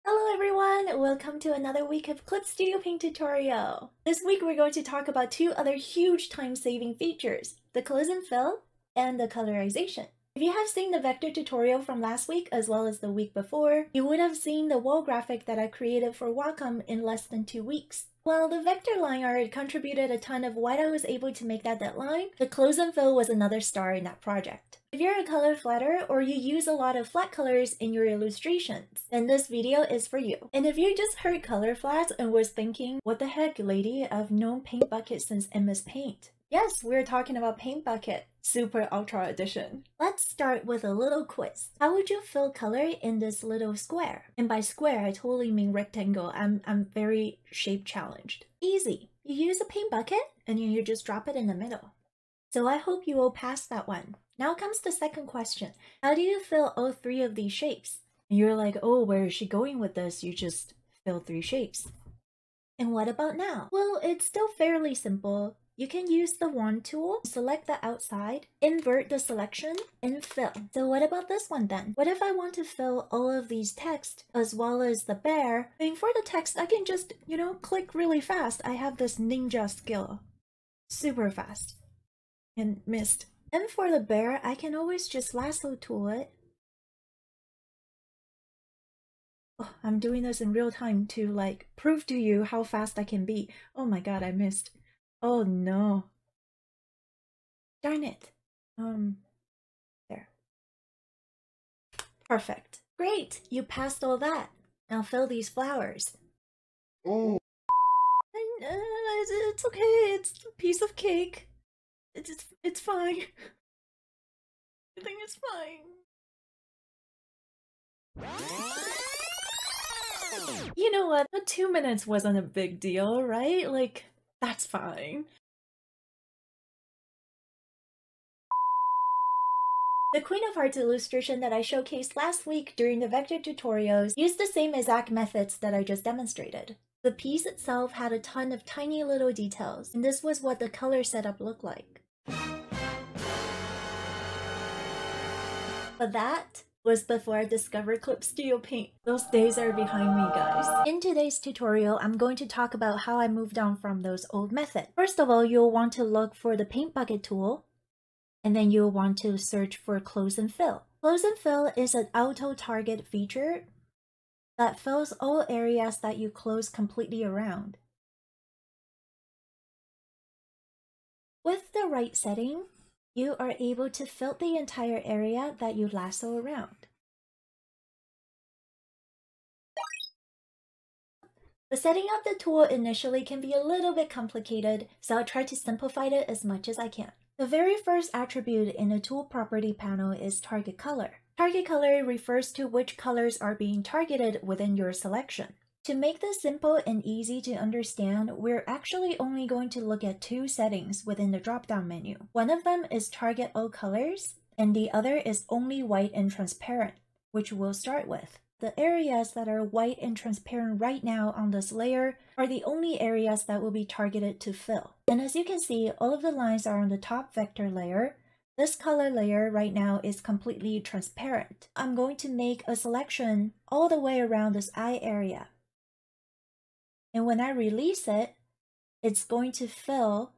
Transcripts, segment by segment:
Hello everyone! Welcome to another week of Clip Studio Paint tutorial. This week we're going to talk about two other huge time-saving features, the close and fill and the colorization. If you have seen the vector tutorial from last week as well as the week before, you would have seen the wall graphic that I created for Wacom in less than 2 weeks. While the vector line art contributed a ton of what I was able to make that deadline, the close and fill was another star in that project. If you're a color flatter or you use a lot of flat colors in your illustrations, then this video is for you. And if you just heard color flats and was thinking, what the heck lady, I've known Paint Bucket since MS Paint. Yes, we're talking about Paint Bucket Super Ultra Edition. Let's start with a little quiz. How would you fill color in this little square? And by square, I totally mean rectangle. I'm very shape challenged. Easy. You use a paint bucket and you just drop it in the middle. So I hope you will pass that one. Now comes the second question. How do you fill all three of these shapes? And you're like, oh, where is she going with this? You just fill 3 shapes. And what about now? Well, it's still fairly simple. You can use the wand tool, select the outside, invert the selection, and fill. So what about this one then? What if I want to fill all of these text as well as the bear? I mean, for the text, I can just, click really fast. I have this ninja skill. Super fast. And missed. And for the bear, I can always just lasso tool it. Oh, I'm doing this in real time to prove to you how fast I can be. Oh my god, I missed. Oh no. Darn it. There. Perfect. Great, you passed all that. Now fill these flowers. Oh. And, it's okay, it's a piece of cake. It's fine. Everything is fine. You know what? The 2 minutes wasn't a big deal, right? That's fine. The Queen of Hearts illustration that I showcased last week during the vector tutorials used the same exact methods that I just demonstrated. The piece itself had a ton of tiny little details, and this was what the color setup looked like. But that was before I discovered Clip Studio Paint. Those days are behind me, guys. In today's tutorial, I'm going to talk about how I moved on from those old methods. First of all, you'll want to look for the paint bucket tool, and then you'll want to search for close and fill. Close and fill is an auto target feature that fills all areas that you close completely around. With the right setting, you are able to fill the entire area that you lasso around. The setting of the tool initially can be a little bit complicated, so I'll try to simplify it as much as I can. The very first attribute in the tool property panel is target color. Target color refers to which colors are being targeted within your selection. To make this simple and easy to understand, we're actually only going to look at 2 settings within the drop-down menu. One of them is target all colors, and the other is only white and transparent, which we'll start with. The areas that are white and transparent right now on this layer are the only areas that will be targeted to fill. And as you can see, all of the lines are on the top vector layer. This color layer right now is completely transparent. I'm going to make a selection all the way around this eye area. And when I release it, it's going to fill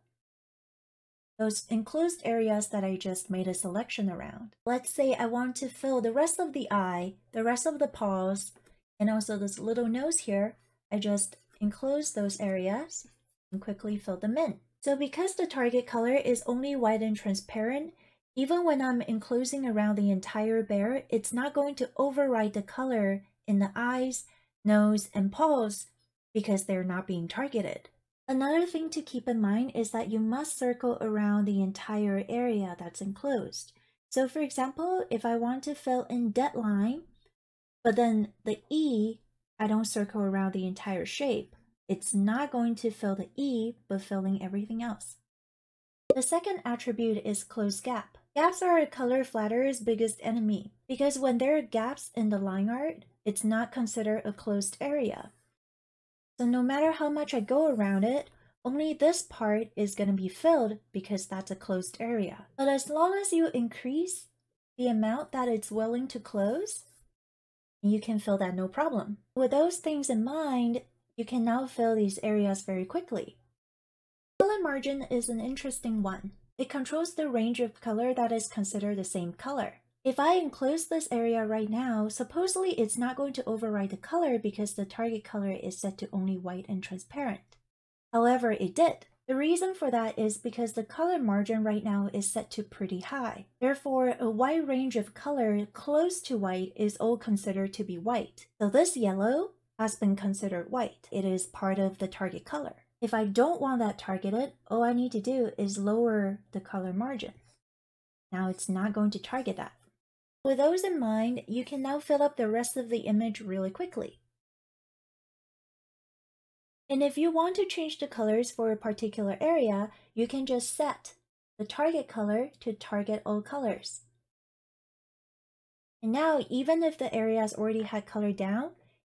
those enclosed areas that I just made a selection around. Let's say I want to fill the rest of the eye, the rest of the paws, and also this little nose here. I just enclose those areas and quickly fill them in. So because the target color is only white and transparent, even when I'm enclosing around the entire bear, it's not going to override the color in the eyes, nose, and paws because they're not being targeted. Another thing to keep in mind is that you must circle around the entire area that's enclosed. So for example, if I want to fill in dead line, but then the E, I don't circle around the entire shape, it's not going to fill the E, but filling everything else. The second attribute is close gap. Gaps are a color flatterer's biggest enemy, because when there are gaps in the line art, it's not considered a closed area. So no matter how much I go around it, only this part is going to be filled because that's a closed area. But as long as you increase the amount that it's willing to close, You can fill that no problem. With those things in mind, you can now fill these areas very quickly. Color margin is an interesting one. It controls the range of color that is considered the same color. If I enclose this area right now, supposedly it's not going to override the color because the target color is set to only white and transparent. However, it did. The reason for that is because the color margin right now is set to pretty high. Therefore, a wide range of color close to white is all considered to be white. So this yellow has been considered white. It is part of the target color. If I don't want that targeted, all I need to do is lower the color margin. Now it's not going to target that. With those in mind, you can now fill up the rest of the image really quickly. And if you want to change the colors for a particular area, you can just set the target color to target all colors. And now, even if the area has already had color down,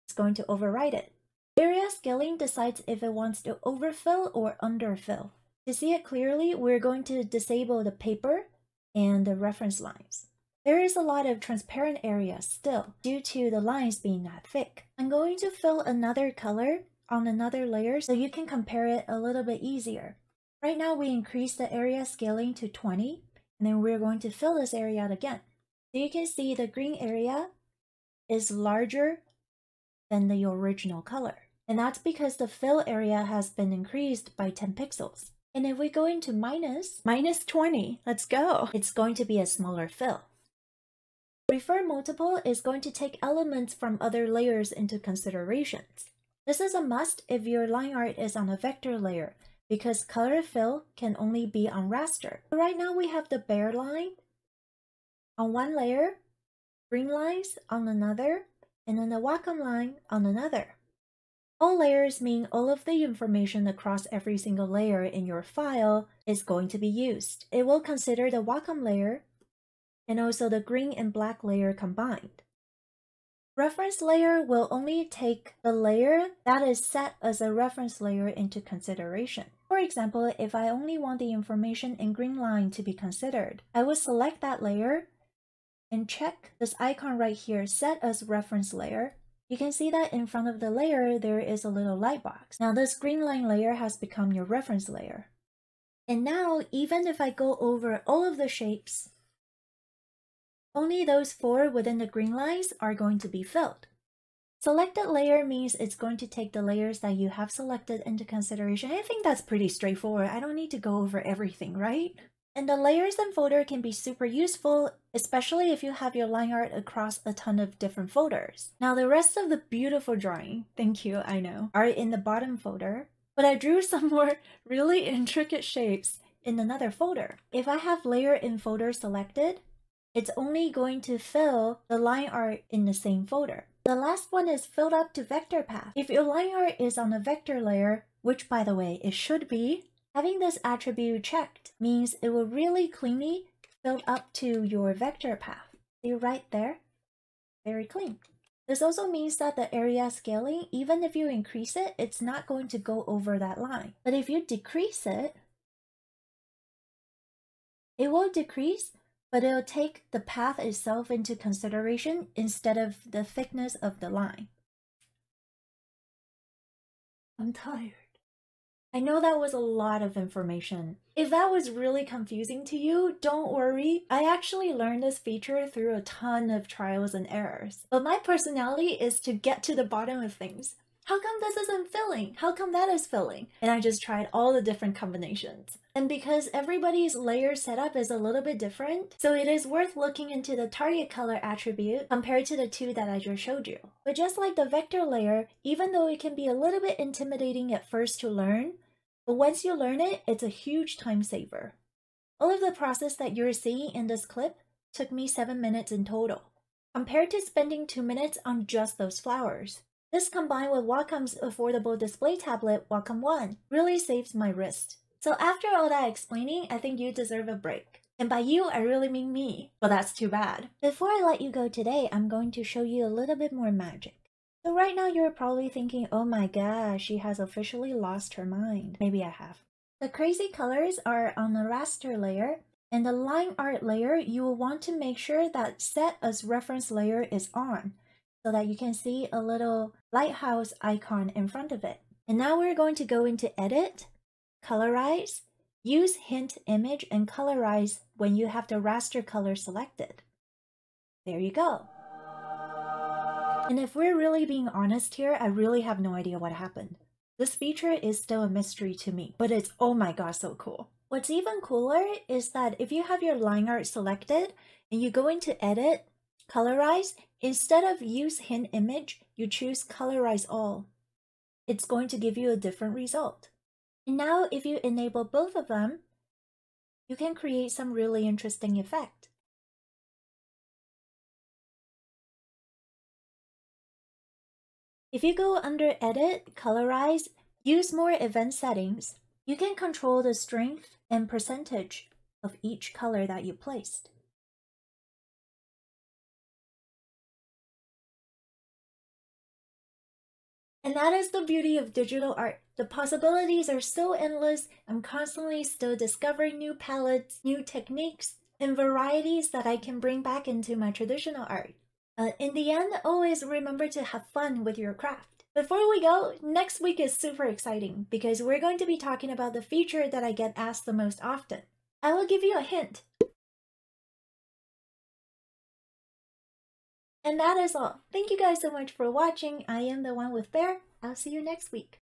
it's going to override it. Area scaling decides if it wants to overfill or underfill. To see it clearly, we're going to disable the paper and the reference lines. There is a lot of transparent areas still, due to the lines being that thick. I'm going to fill another color on another layer so you can compare it a little bit easier. Right now we increase the area scaling to 20, and then we're going to fill this area out again. So you can see the green area is larger than the original color. And that's because the fill area has been increased by 10 pixels. And if we go into minus 20, let's go. It's going to be a smaller fill. Refer multiple is going to take elements from other layers into considerations. This is a must if your line art is on a vector layer, because color fill can only be on raster. Right now we have the bare line on one layer, green lines on another, and then the Wacom line on another. All layers mean all of the information across every single layer in your file is going to be used. It will consider the Wacom layer and also the green and black layer combined. Reference layer will only take the layer that is set as a reference layer into consideration. For example, if I only want the information in green line to be considered, I would select that layer and check this icon right here, set as reference layer. You can see that in front of the layer, there is a little light box. Now this green line layer has become your reference layer. And now, even if I go over all of the shapes, only those 4 within the green lines are going to be filled. Selected layer means it's going to take the layers that you have selected into consideration. I think that's pretty straightforward. I don't need to go over everything, right? And the layers and folder can be super useful, especially if you have your line art across a ton of different folders. Now the rest of the beautiful drawing, thank you, I know, are in the bottom folder, but I drew some more really intricate shapes in another folder. If I have layer in folder selected, it's only going to fill the line art in the same folder. The last one is filled up to vector path. If your line art is on a vector layer, which by the way, it should be, having this attribute checked means it will really cleanly fill up to your vector path. See right there? Very clean. This also means that the area scaling, even if you increase it, it's not going to go over that line. But if you decrease it, it will decrease, but it'll take the path itself into consideration instead of the thickness of the line. I'm tired. I know that was a lot of information. If that was really confusing to you, don't worry. I actually learned this feature through a ton of trials and errors. But my personality is to get to the bottom of things. How come this isn't filling? How come that is filling? And I just tried all the different combinations. And because everybody's layer setup is a little bit different, so it is worth looking into the target color attribute compared to the 2 that I just showed you. But just like the vector layer, even though it can be a little bit intimidating at first to learn, but once you learn it, it's a huge time saver. All of the process that you're seeing in this clip took me 7 minutes in total, compared to spending 2 minutes on just those flowers. This combined with Wacom's affordable display tablet, Wacom One, really saves my wrist. So after all that explaining, I think you deserve a break. And by you, I really mean me. Well, that's too bad. Before I let you go today, I'm going to show you a little bit more magic. So right now you're probably thinking, oh my gosh, she has officially lost her mind. Maybe I have. The crazy colors are on the raster layer, and the line art layer, you will want to make sure that set as reference layer is on. so that you can see a little lighthouse icon in front of it. And now we're going to go into Edit, Colorize, use Hint Image and colorize when you have the raster color selected. There you go. And if we're really being honest here, I really have no idea what happened. This feature is still a mystery to me, but it's oh my gosh so cool. What's even cooler is that if you have your line art selected and you go into Edit, Colorize, instead of use Hint Image, you choose Colorize All. It's going to give you a different result. And now if you enable both of them, you can create some really interesting effect. If you go under Edit, Colorize, use more event settings, you can control the strength and percentage of each color that you placed. And that is the beauty of digital art. The possibilities are so endless. I'm constantly still discovering new palettes, new techniques, and varieties that I can bring back into my traditional art. In the end, always remember to have fun with your craft. Before we go, next week is super exciting because we're going to be talking about the feature that I get asked the most often. I will give you a hint. And that is all. Thank you guys so much for watching. I am the one with Bear. I'll see you next week.